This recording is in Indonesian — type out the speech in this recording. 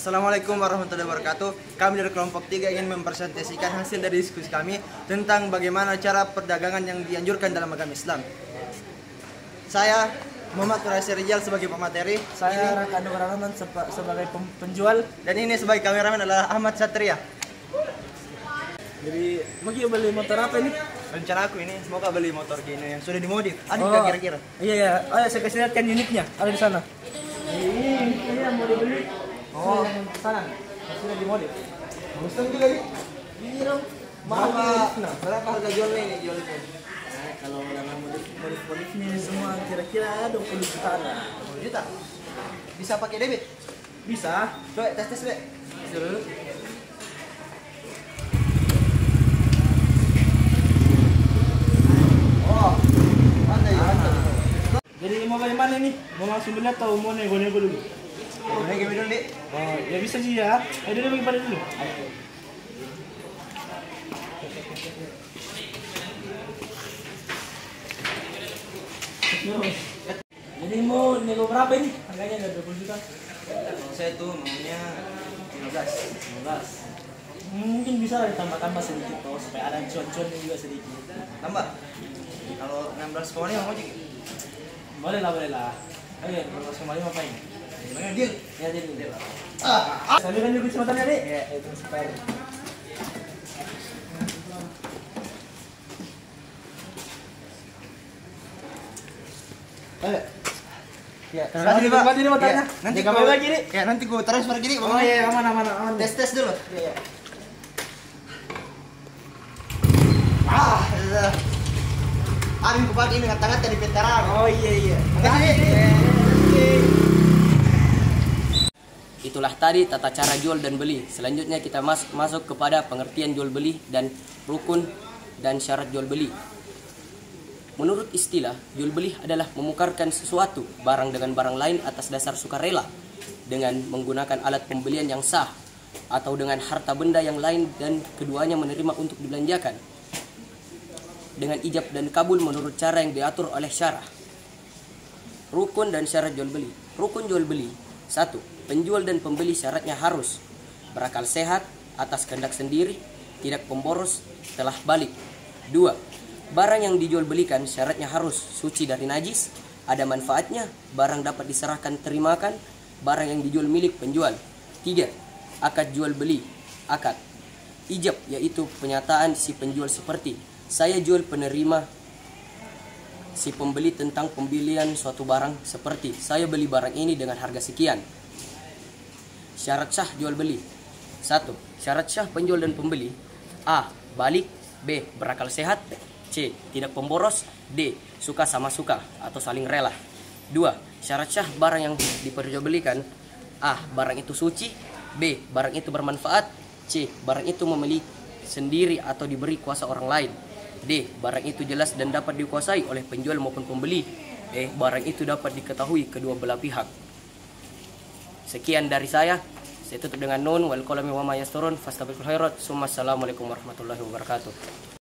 Assalamualaikum warahmatullahi wabarakatuh. Kami dari kelompok 3 ingin mempresentasikan hasil dari diskusi kami tentang bagaimana cara perdagangan yang dianjurkan dalam agama Islam. Saya Muhammad Quraisy Rijal sebagai pemateri. Saya Raka Nur Rahman sebagai penjual. Dan ini sebagai kameramen adalah Ahmad Satria. Jadi mau beli motor apa ini? Rencana aku ini semoga beli motor gini yang sudah dimodif. Ada Oh, kira-kira? Iya. Oh, saya kasih lihat kan unitnya. Ada di sana. Ini yang mau dibeli. Oh, yang sana. Sudah dimodif. bagus juga nih. Iya dong. Berapa harga jualnya ini? Nah, kalau dengan modif-modifnya semua kira-kira 20 jutaan. 20 juta. Bisa pakai debit? Bisa. Coba tes deh. Dulu. Oh, pandai ya. Jadi mau bagaimana nih? Mau langsung beli atau mau nego-nego dulu? Ini gini dulu, Dik. Oh, ya bisa sih ya. Ayo dulu bagi pada dulu. Jadi mau nego berapa ini? Harganya ada 20 juta. Saya tuh maunya 15. 15. Mungkin bisa ditambah-tambah sedikit tuh supaya ada cuan-cuannya juga sedikit. Tambah. Kalau 16 koma mau aja. Boleh lah. Ayo, 15,5 apa ini? Gimana deal? Ya jadi. Ah, Sambil kan juga kesempatannya, Dek. Ya, itu spare. ayo. Ya, Mati nih motornya. Ya, nanti kembali lagi, Dik. Ya, nanti gua transfer gini. Oh iya, aman. Tes dulu. Iya. Amin kupati ini dengan tangan tadi veteran. Oh iya. Makasih. Itulah tadi tata cara jual dan beli. Selanjutnya kita masuk kepada pengertian jual beli dan rukun dan syarat jual beli. Menurut istilah, jual beli adalah menukarkan sesuatu barang dengan barang lain atas dasar sukarela dengan menggunakan alat pembelian yang sah atau dengan harta benda yang lain dan keduanya menerima untuk dibelanjakan dengan ijab dan kabul menurut cara yang diatur oleh syarah. Rukun dan syarat jual beli. Rukun jual beli. 1. Penjual dan pembeli syaratnya harus berakal sehat, atas kehendak sendiri, tidak pemboros, telah balik. 2. Barang yang dijual belikan syaratnya harus suci dari najis, ada manfaatnya, barang dapat diserahkan terimakan, barang yang dijual milik penjual. 3. Akad jual beli. Akad ijab yaitu pernyataan si penjual seperti saya jual penerima si pembeli tentang pembelian suatu barang seperti saya beli barang ini dengan harga sekian. Syarat sah jual beli. 1. Syarat sah penjual dan pembeli. A. Balik. B. Berakal sehat. C. Tidak pemboros. D. Suka sama suka atau saling rela. 2. Syarat sah barang yang diperjualbelikan. A. Barang itu suci. B. Barang itu bermanfaat. C. Barang itu memiliki sendiri atau diberi kuasa orang lain. D. Barang itu jelas dan dapat dikuasai oleh penjual maupun pembeli. E. Barang itu dapat diketahui kedua belah pihak. Sekian dari saya. Saya tutup dengan nun wal qalami wa ma yasturun fastabiqul khairat. Assalamualaikum warahmatullahi wabarakatuh.